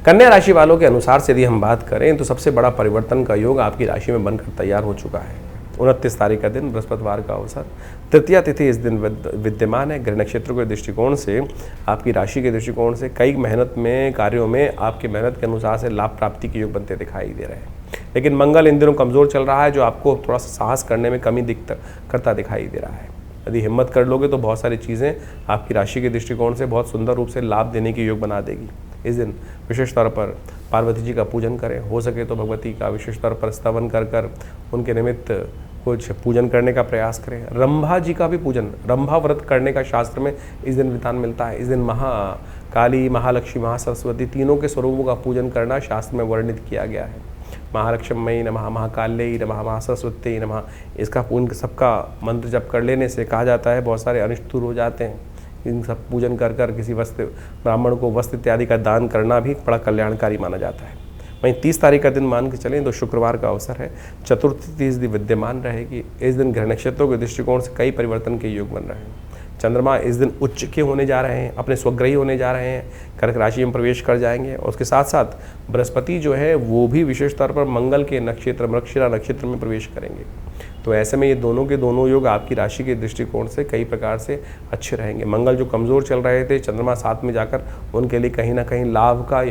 कन्या राशि वालों के अनुसार से यदि हम बात करें तो सबसे बड़ा परिवर्तन का योग आपकी राशि में बनकर तैयार हो चुका है। 29 तारीख का दिन, बृहस्पतिवार का अवसर, तृतीया तिथि इस दिन विद्यमान है। ग्रह नक्षत्रों के दृष्टिकोण से, आपकी राशि के दृष्टिकोण से कई मेहनत में, कार्यों में आपकी मेहनत के अनुसार से लाभ प्राप्ति के योग बनते दिखाई दे रहे हैं। लेकिन मंगल इन दिनों कमज़ोर चल रहा है, जो आपको थोड़ा सा साहस करने में कमी करता दिखाई दे रहा है। यदि हिम्मत कर लोगे तो बहुत सारी चीज़ें आपकी राशि के दृष्टिकोण से बहुत सुंदर रूप से लाभ देने के योग बना देगी। इस दिन विशेष तौर पर पार्वती जी का पूजन करें, हो सके तो भगवती का विशेष तौर पर स्तवन कर उनके निमित्त कुछ पूजन करने का प्रयास करें। रंभा जी का भी पूजन, रंभा व्रत करने का शास्त्र में इस दिन विधान मिलता है। इस दिन महाकाली, महालक्ष्मी, महासरस्वती तीनों के स्वरूपों का पूजन करना शास्त्र में वर्णित किया गया है। महालक्ष्मी नमः, महाकाल्यै नमः, महासरस्वती नमः, इसका सबका मंत्र जप कर लेने से कहा जाता है बहुत सारे अनिष्ट दूर हो जाते हैं। इन सब पूजन कर किसी वस्त्र, ब्राह्मण को वस्त्र इत्यादि का दान करना भी बड़ा कल्याणकारी माना जाता है। वहीं 30 तारीख का दिन मान के चलें तो शुक्रवार का अवसर है। चतुर्थी तिथि विद्यमान रहेगी। इस दिन ग्रह नक्षत्रों के दृष्टिकोण से कई परिवर्तन के योग बन रहे हैं। चंद्रमा इस दिन उच्च के होने जा रहे हैं, अपने स्वग्रही होने जा रहे हैं, कर्क राशि में प्रवेश कर जाएंगे। और उसके साथ साथ बृहस्पति जो है वो भी विशेष तौर पर मंगल के नक्षत्र मृगशिरा नक्षत्र में प्रवेश करेंगे। तो ऐसे में ये दोनों के दोनों योग आपकी राशि के दृष्टिकोण से कई प्रकार से अच्छे रहेंगे। मंगल जो कमज़ोर चल रहे थे, चंद्रमा साथ में जाकर उनके लिए कहीं ना कहीं लाभ का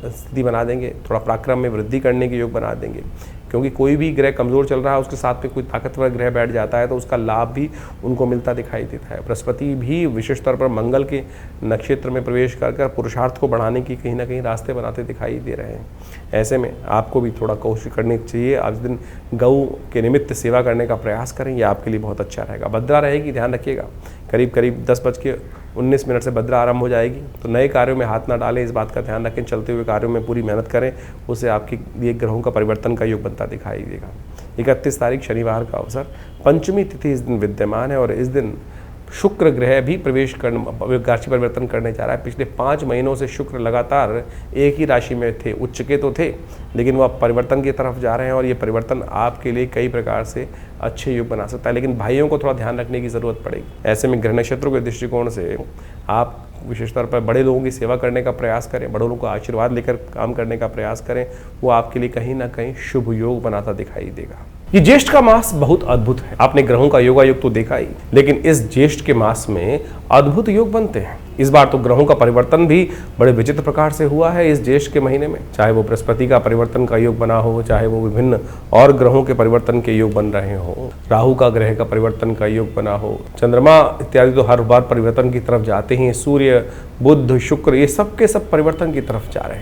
स्थिति बना देंगे, थोड़ा पराक्रम में वृद्धि करने के योग बना देंगे। क्योंकि कोई भी ग्रह कमज़ोर चल रहा है, उसके साथ में कोई ताकतवर ग्रह बैठ जाता है तो उसका लाभ भी उनको मिलता दिखाई देता है। बृहस्पति भी विशेष तौर पर मंगल के नक्षत्र में प्रवेश कर पुरुषार्थ को बढ़ाने की कहीं ना कहीं रास्ते बनाते दिखाई दे रहे हैं। ऐसे में आपको भी थोड़ा कोशिश करनी चाहिए। आज दिन गऊ के निमित्त सेवा करने का प्रयास करें, यह आपके लिए बहुत अच्छा रहेगा। भद्रा रहेगी, ध्यान रखिएगा। करीब 10:19 से भद्रा आरंभ हो जाएगी, तो नए कार्यों में हाथ ना डालें, इस बात का ध्यान रखें। चलते हुए कार्यों में पूरी मेहनत करें, उससे आपके लिए ग्रहों का परिवर्तन का योग बनता दिखाई देगा। 31 तारीख शनिवार का अवसर, पंचमी तिथि इस दिन विद्यमान है और इस दिन शुक्र ग्रह भी राशि परिवर्तन करने जा रहा है। पिछले 5 महीनों से शुक्र लगातार एक ही राशि में थे, उच्च के तो थे, लेकिन वह परिवर्तन की तरफ जा रहे हैं और ये परिवर्तन आपके लिए कई प्रकार से अच्छे योग बना सकता है। लेकिन भाइयों को थोड़ा ध्यान रखने की ज़रूरत पड़ेगी। ऐसे में ग्रह नक्षत्रों के दृष्टिकोण से आप विशेष तौर पर बड़े लोगों की सेवा करने का प्रयास करें, बड़े लोगों का आशीर्वाद लेकर काम करने का प्रयास करें, वो आपके लिए कहीं ना कहीं शुभ योग बनाता दिखाई देगा। ये ज्येष्ठ का मास बहुत अद्भुत है। आपने ग्रहों का योगायोग तो देखा ही, लेकिन इस ज्येष्ठ के मास में अद्भुत योग बनते हैं। इस बार तो ग्रहों का परिवर्तन भी बड़े विचित्र प्रकार से हुआ है इस ज्येष्ठ के महीने में। चाहे वो बृहस्पति का परिवर्तन का योग बना हो, चाहे वो विभिन्न और ग्रहों के परिवर्तन के योग बन रहे हो, राहु का ग्रह का परिवर्तन का योग बना हो, चंद्रमा इत्यादि तो हर बार परिवर्तन की तरफ जाते ही, सूर्य, बुध, शुक्र, ये सब के सब परिवर्तन की तरफ जा रहे हैं।